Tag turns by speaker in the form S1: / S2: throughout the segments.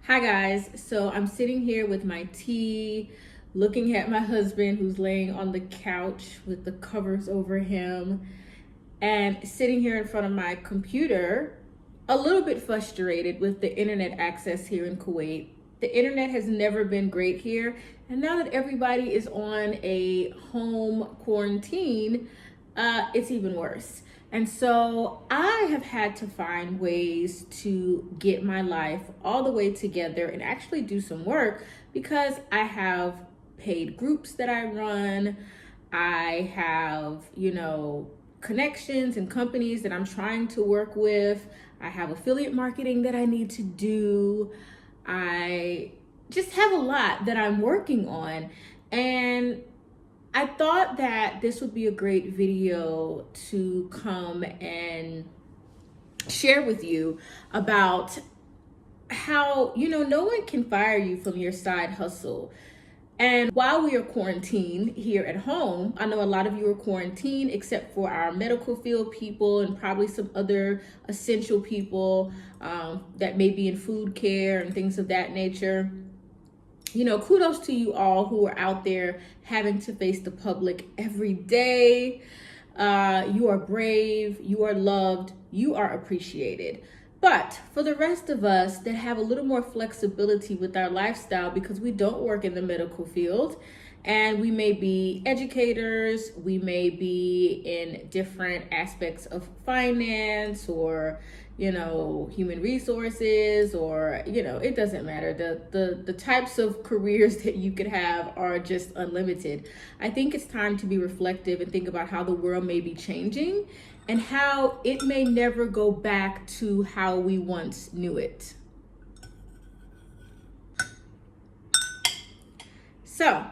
S1: Hi guys, so I'm sitting here with my tea, looking at my husband who's laying on the couch with the covers over him, and sitting here in front of my computer, a little bit frustrated with the internet access here in Kuwait. The internet has never been great here, and now that everybody is on a home quarantine, it's even worse. And so I have had to find ways to get my life all the way together and actually do some work because I have paid groups that I run. I have, connections and companies that I'm trying to work with. I have affiliate marketing that I need to do. I just have a lot that I'm working on. And I thought that this would be a great video to come and share with you about how, no one can fire you from your side hustle. And while we are quarantined here at home, I know a lot of you are quarantined except for our medical field people and probably some other essential people that may be in food care and things of that nature. Kudos to you all who are out there having to face the public every day. You are brave, you are loved, you are appreciated. But for the rest of us that have a little more flexibility with our lifestyle because we don't work in the medical field and we may be educators, we may be in different aspects of finance or human resources, or it doesn't matter. The types of careers that you could have are just unlimited. I think it's time to be reflective and think about how the world may be changing and how it may never go back to how we once knew it. So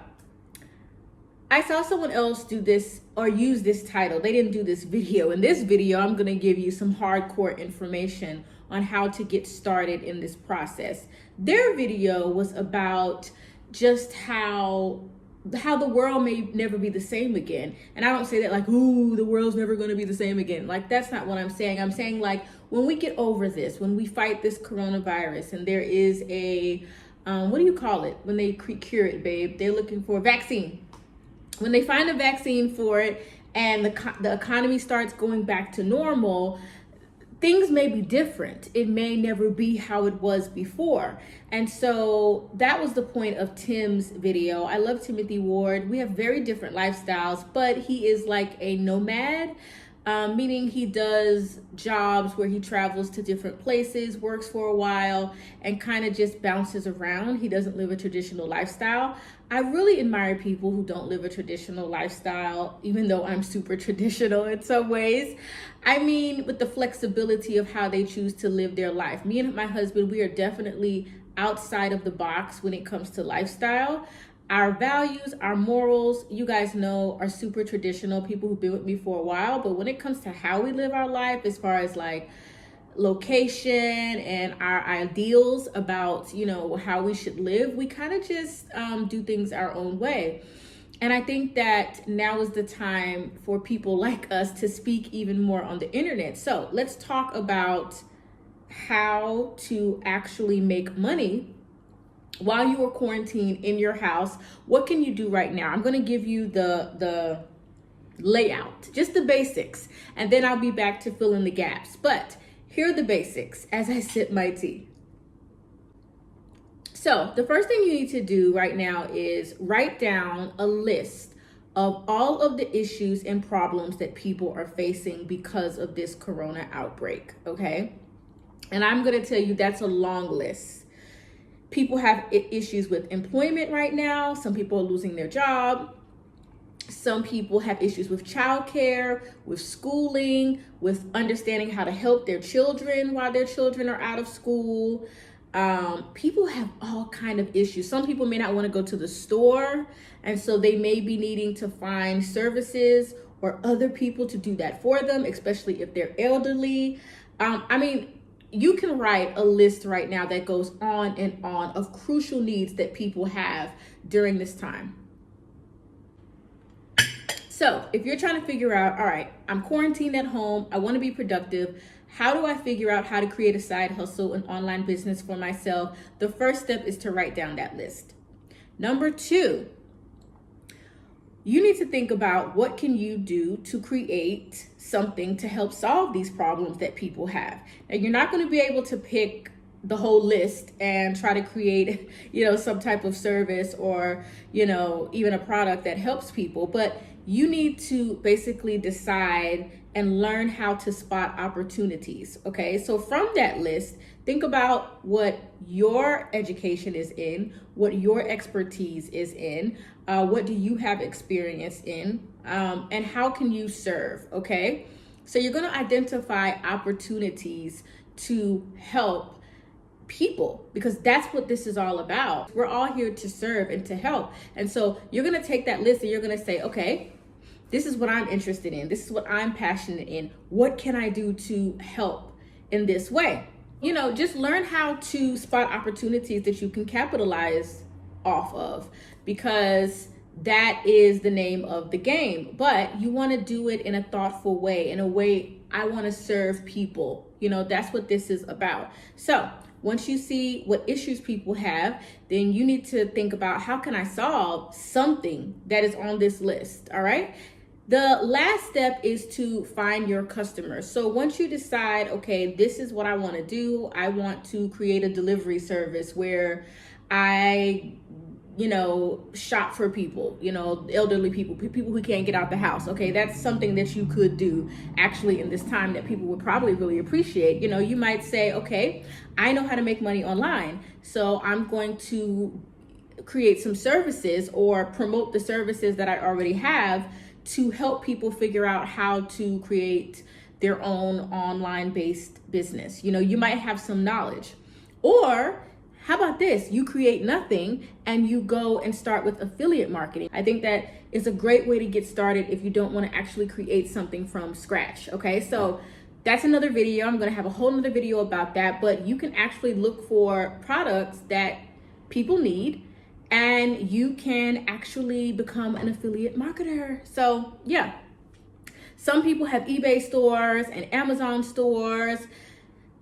S1: I saw someone else do this or use this title. They didn't do this video. In this video, I'm going to give you some hardcore information on how to get started in this process. Their video was about just how the world may never be the same again. And I don't say that like, ooh, the world's never going to be the same again. Like, that's not what I'm saying. I'm saying like, when we get over this, when we fight this coronavirus and there is a, what do you call it? When they cure it, babe, they're looking for a vaccine. When they find a vaccine for it and the economy starts going back to normal, things may be different. It may never be how it was before. And so that was the point of Tim's video. I love Timothy Ward. We have very different lifestyles, but he is like a nomad, meaning he does jobs where he travels to different places, works for a while, and kind of just bounces around. He doesn't live a traditional lifestyle. I really admire people who don't live a traditional lifestyle, even though I'm super traditional in some ways. I mean, with the flexibility of how they choose to live their life. Me and my husband, we are definitely outside of the box when it comes to lifestyle. Our values, our morals, you guys know, are super traditional, people who've been with me for a while. But when it comes to how we live our life, as far as like location and our ideals about, how we should live, we kind of just do things our own way. And I think that now is the time for people like us to speak even more on the internet. So let's talk about how to actually make money while you are quarantined in your house. What can you do right now? I'm going to give you the layout, just the basics, and then I'll be back to fill in the gaps. But here are the basics as I sip my tea. So the first thing you need to do right now is write down a list of all of the issues and problems that people are facing because of this corona outbreak, okay? And I'm going to tell you that's a long list. People have issues with employment right now. Some people are losing their job. Some people have issues with childcare, with schooling, with understanding how to help their children while their children are out of school. People have all kind of issues. Some people may not want to go to the store, and so they may be needing to find services or other people to do that for them, especially if they're elderly. You can write a list right now that goes on and on of crucial needs that people have during this time. So if you're trying to figure out, all right, I'm quarantined at home, I want to be productive, how do I figure out how to create a side hustle, an online business for myself? The first step is to write down that list. Number 2, you need to think about what can you do to create something to help solve these problems that people have. Now, you're not going to be able to pick the whole list and try to create, some type of service or, even a product that helps people, but you need to basically decide and learn how to spot opportunities. Okay, so from that list, think about what your education is in, what your expertise is in, what do you have experience in, and how can you serve. Okay, so you're going to identify opportunities to help people, because that's what this is all about. We're all here to serve and to help. And so you're going to take that list and you're going to say, okay, this is what I'm interested in. This is what I'm passionate in. What can I do to help in this way? Just learn how to spot opportunities that you can capitalize off of, because that is the name of the game. But you want to do it in a thoughtful way, in a way I want to serve people. That's what this is about. So once you see what issues people have, then you need to think about, how can I solve something that is on this list, all right? The last step is to find your customers. So once you decide, okay, this is what I want to do, I want to create a delivery service where I shop for people, elderly people who can't get out the house. Okay, that's something that you could do actually in this time that people would probably really appreciate. You might say, okay, I know how to make money online, so I'm going to create some services or promote the services that I already have to help people figure out how to create their own online based business. You might have some knowledge. Or how about this? You create nothing and you go and start with affiliate marketing. I think that is a great way to get started if you don't want to actually create something from scratch. Okay, so that's another video. I'm going to have a whole nother video about that, but you can actually look for products that people need and you can actually become an affiliate marketer. So yeah, some people have eBay stores and Amazon stores.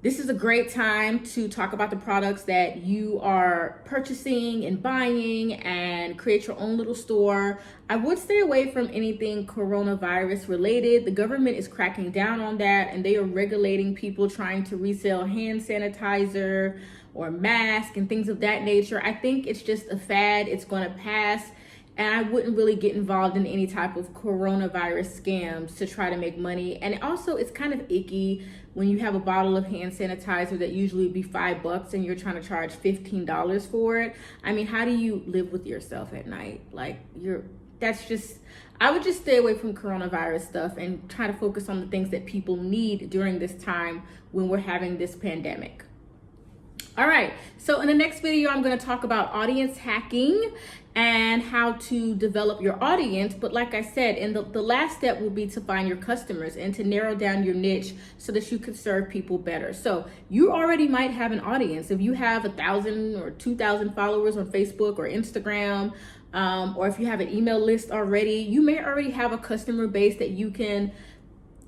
S1: This is a great time to talk about the products that you are purchasing and buying and create your own little store. I would stay away from anything coronavirus related. The government is cracking down on that and they are regulating people trying to resell hand sanitizer or mask and things of that nature. I think it's just a fad. It's going to pass. And I wouldn't really get involved in any type of coronavirus scams to try to make money. And also, it's kind of icky when you have a bottle of hand sanitizer that usually would be $5 and you're trying to charge $15 for it. I mean, how do you live with yourself at night? I would just stay away from coronavirus stuff and try to focus on the things that people need during this time when we're having this pandemic. All right, so in the next video, I'm going to talk about audience hacking and how to develop your audience. But like I said, in the last step will be to find your customers and to narrow down your niche so that you can serve people better. So you already might have an audience. If you have 1,000 or 2,000 followers on Facebook or Instagram, or if you have an email list already, you may already have a customer base that you can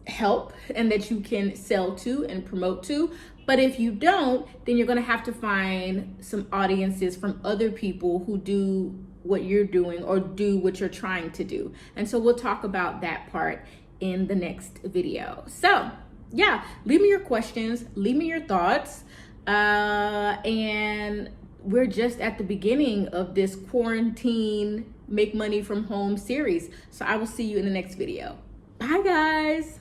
S1: help and that you can sell to and promote to. But if you don't, then you're going to have to find some audiences from other people who do what you're doing or do what you're trying to do. And so we'll talk about that part in the next video. So yeah, leave me your questions, leave me your thoughts. And we're just at the beginning of this quarantine make money from home series. So I will see you in the next video. Bye guys.